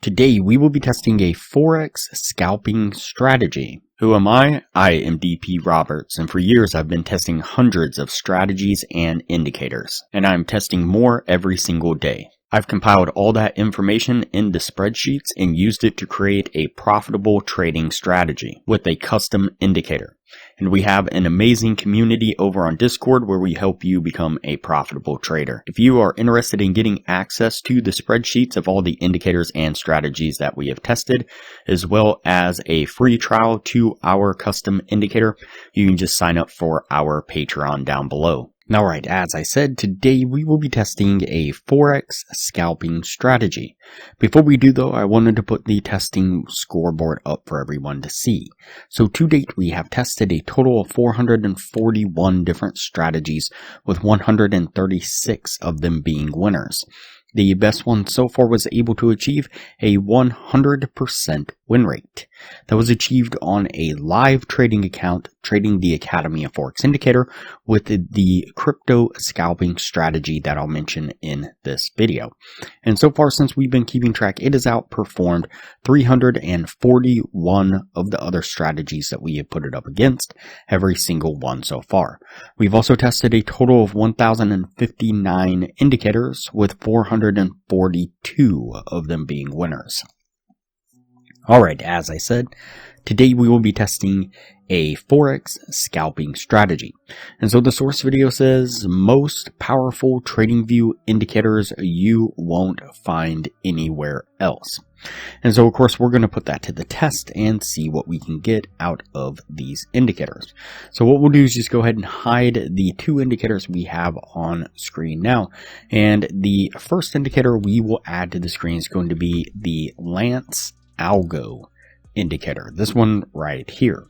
Today we will be testing a Forex scalping strategy. Who am I? I am DP Roberts, and for years I've been testing hundreds of strategies and indicators, and I'm testing more every single day. I've compiled all that information into spreadsheets and used it to create a profitable trading strategy with a custom indicator. And we have an amazing community over on Discord where we help you become a profitable trader. If you are interested in getting access to the spreadsheets of all the indicators and strategies that we have tested, as well as a free trial to our custom indicator, you can just sign up for our Patreon down below. Alright, as I said, today we will be testing a Forex scalping strategy. Before we do though, I wanted to put the testing scoreboard up for everyone to see. So to date, we have tested a total of 441 different strategies, with 136 of them being winners. The best one so far was able to achieve a 100% win rate. That was achieved on a live trading account, trading the Academy of Forex Indicator with the crypto scalping strategy that I'll mention in this video. And so far, since we've been keeping track, it has outperformed 341 of the other strategies that we have put it up against, every single one so far. We've also tested a total of 1,059 indicators, with 442 of them being winners. Alright, as I said, today we will be testing a Forex scalping strategy. And so the source video says, most powerful TradingView indicators you won't find anywhere else. And so of course we're going to put that to the test and see what we can get out of these indicators. So what we'll do is just go ahead and hide the two indicators we have on screen now. And the first indicator we will add to the screen is going to be the Lance Algo indicator, this one right here.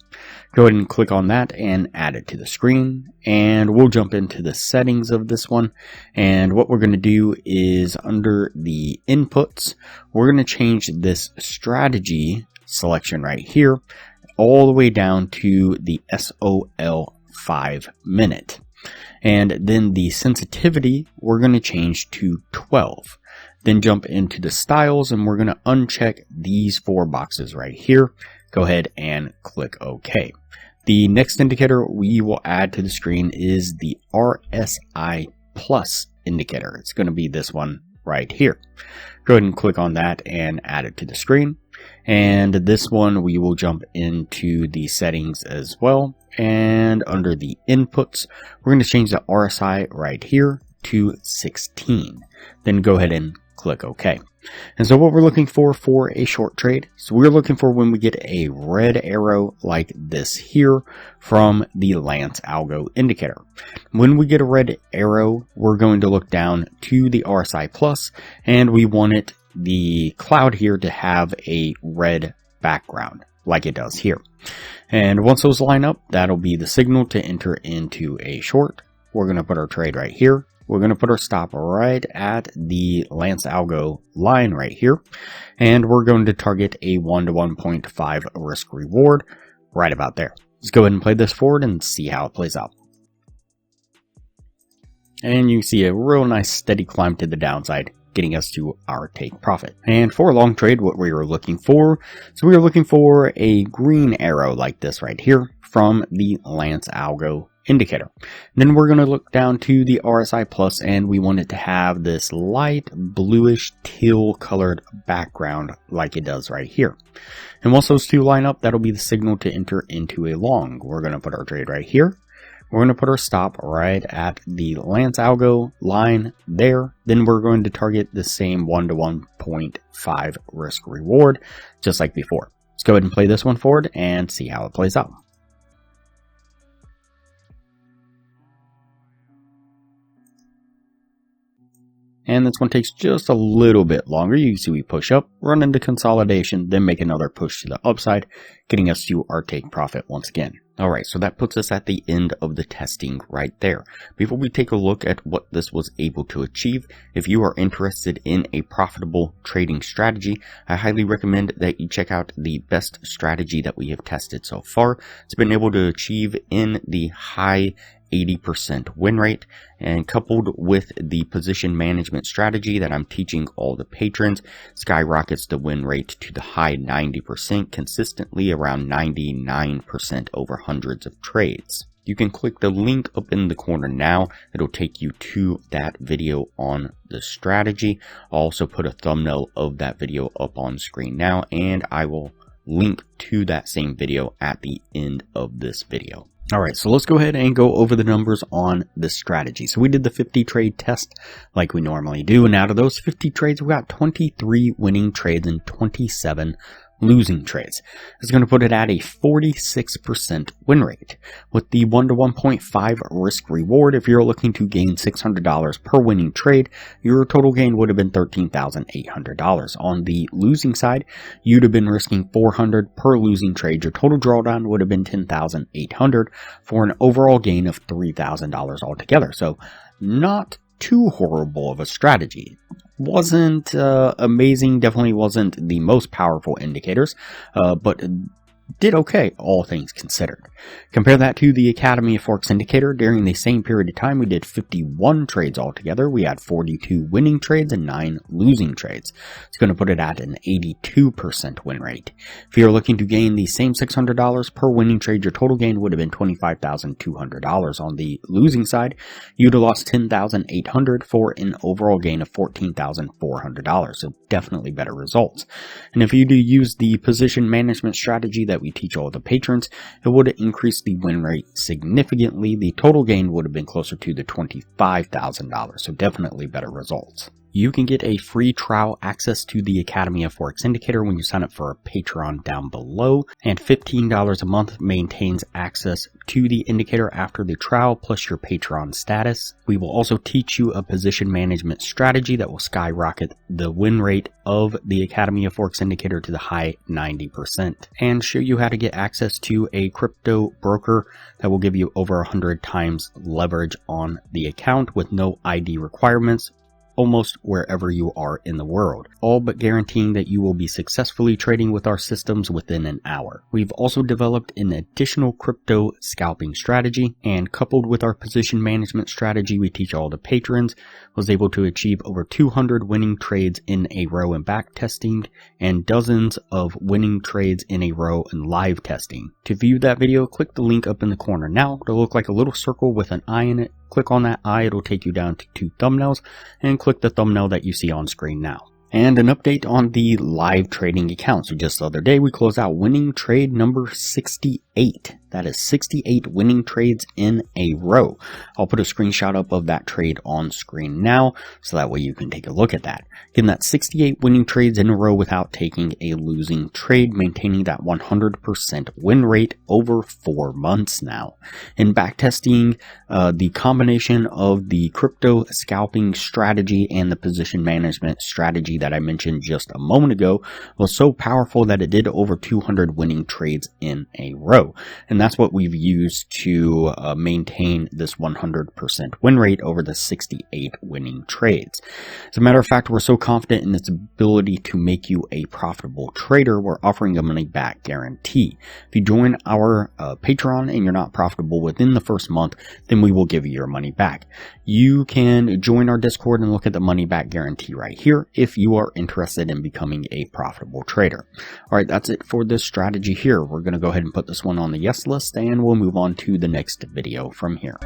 Go ahead and click on that and add it to the screen, and we'll jump into the settings of this one. And what we're going to do is, under the inputs, we're going to change this strategy selection right here all the way down to the SOL 5 minute, and then the sensitivity we're going to change to 12. Then jump into the styles, and we're going to uncheck these four boxes right here. Go ahead and click OK. The next indicator we will add to the screen is the RSI Plus indicator. It's going to be this one right here. Go ahead and click on that and add it to the screen. And this one we will jump into the settings as well. And under the inputs, we're going to change the RSI right here to 16. Then go ahead and click OK. And so what we're looking for a short trade, so we're looking for when we get a red arrow like this here from the Lance Algo indicator. When we get a red arrow, we're going to look down to the RSI Plus, and we want it, the cloud here, to have a red background like it does here. And once those line up, that'll be the signal to enter into a short. We're going to put our trade right here. We're going to put our stop right at the Lance Algo line right here. And we're going to target a 1 to 1.5 risk reward right about there. Let's go ahead and play this forward and see how it plays out. And you can see a real nice steady climb to the downside, getting us to our take profit. And for a long trade, what we were looking for, so we were looking for a green arrow like this right here from the Lance Algo indicator. Then we're going to look down to the RSI Plus, and we want it to have this light bluish teal colored background like it does right here. And once those two line up, that'll be the signal to enter into a long. We're going to put our trade right here. We're going to put our stop right at the Lance Algo line there. Then we're going to target the same 1 to 1.5 risk reward, just like before. Let's go ahead and play this one forward and see how it plays out. And this one takes just a little bit longer. You can see we push up, run into consolidation, then make another push to the upside, getting us to our take profit once again. Alright, so that puts us at the end of the testing right there. Before we take a look at what this was able to achieve, if you are interested in a profitable trading strategy, I highly recommend that you check out the best strategy that we have tested so far. It's been able to achieve in the high 80% win rate, and coupled with the position management strategy that I'm teaching all the patrons, skyrockets the win rate to the high 90%, consistently around 99% over hundreds of trades. You can click the link up in the corner now. It'll take you to that video on the strategy. I'll also put a thumbnail of that video up on screen now, and I will link to that same video at the end of this video. Alright, so let's go ahead and go over the numbers on this strategy. So we did the 50 trade test like we normally do, and out of those 50 trades, we got 23 winning trades and 27 losing trades. It's going to put it at a 46% win rate. With the 1 to 1.5 risk reward, if you're looking to gain $600 per winning trade, your total gain would have been $13,800. On the losing side, you'd have been risking $400 per losing trade. Your total drawdown would have been $10,800 for an overall gain of $3,000 altogether. So not too horrible of a strategy. Wasn't amazing, definitely wasn't the most powerful indicators, but did okay, all things considered. Compare that to the Academy of Forex indicator. During the same period of time, we did 51 trades altogether. We had 42 winning trades and 9 losing trades. It's going to put it at an 82% win rate. If you're looking to gain the same $600 per winning trade, your total gain would have been $25,200. On the losing side, you'd have lost $10,800 for an overall gain of $14,400. So definitely better results. And if you do use the position management strategy that we teach all the patrons, it would increase the win rate significantly. The total gain would have been closer to the $25,000, so definitely better results. You can get a free trial access to the Academy of Forex Indicator when you sign up for a Patreon down below, and $15 a month maintains access to the indicator after the trial plus your Patreon status. We will also teach you a position management strategy that will skyrocket the win rate of the Academy of Forex Indicator to the high 90% and show you how to get access to a crypto broker that will give you over 100 times leverage on the account with no ID requirements, almost wherever you are in the world, all but guaranteeing that you will be successfully trading with our systems within an hour. We've also developed an additional crypto scalping strategy, and coupled with our position management strategy we teach all the patrons, was able to achieve over 200 winning trades in a row in back testing and dozens of winning trades in a row in live testing. To view that video, click the link up in the corner now. It'll look like a little circle with an eye in it. Click on that eye, it'll take you down to 2 thumbnails, and click the thumbnail that you see on screen now. And an update on the live trading accounts. So just the other day, we closed out winning trade number 68. That is 68 winning trades in a row. I'll put a screenshot up of that trade on screen now, so that way you can take a look at that. Getting that 68 winning trades in a row without taking a losing trade, maintaining that 100% win rate over 4 months now. In backtesting, the combination of the crypto scalping strategy and the position management strategy that I mentioned just a moment ago was so powerful that it did over 200 winning trades in a row. And that's what we've used to maintain this 100% win rate over the 68 winning trades. As a matter of fact, we're so confident in its ability to make you a profitable trader, we're offering a money back guarantee. If you join our Patreon and you're not profitable within the first month, then we will give you your money back. You can join our Discord and look at the money back guarantee right here if you are interested in becoming a profitable trader. Alright, that's it for this strategy here. We're going to go ahead and put this one on the yes list, and we'll move on to the next video from here.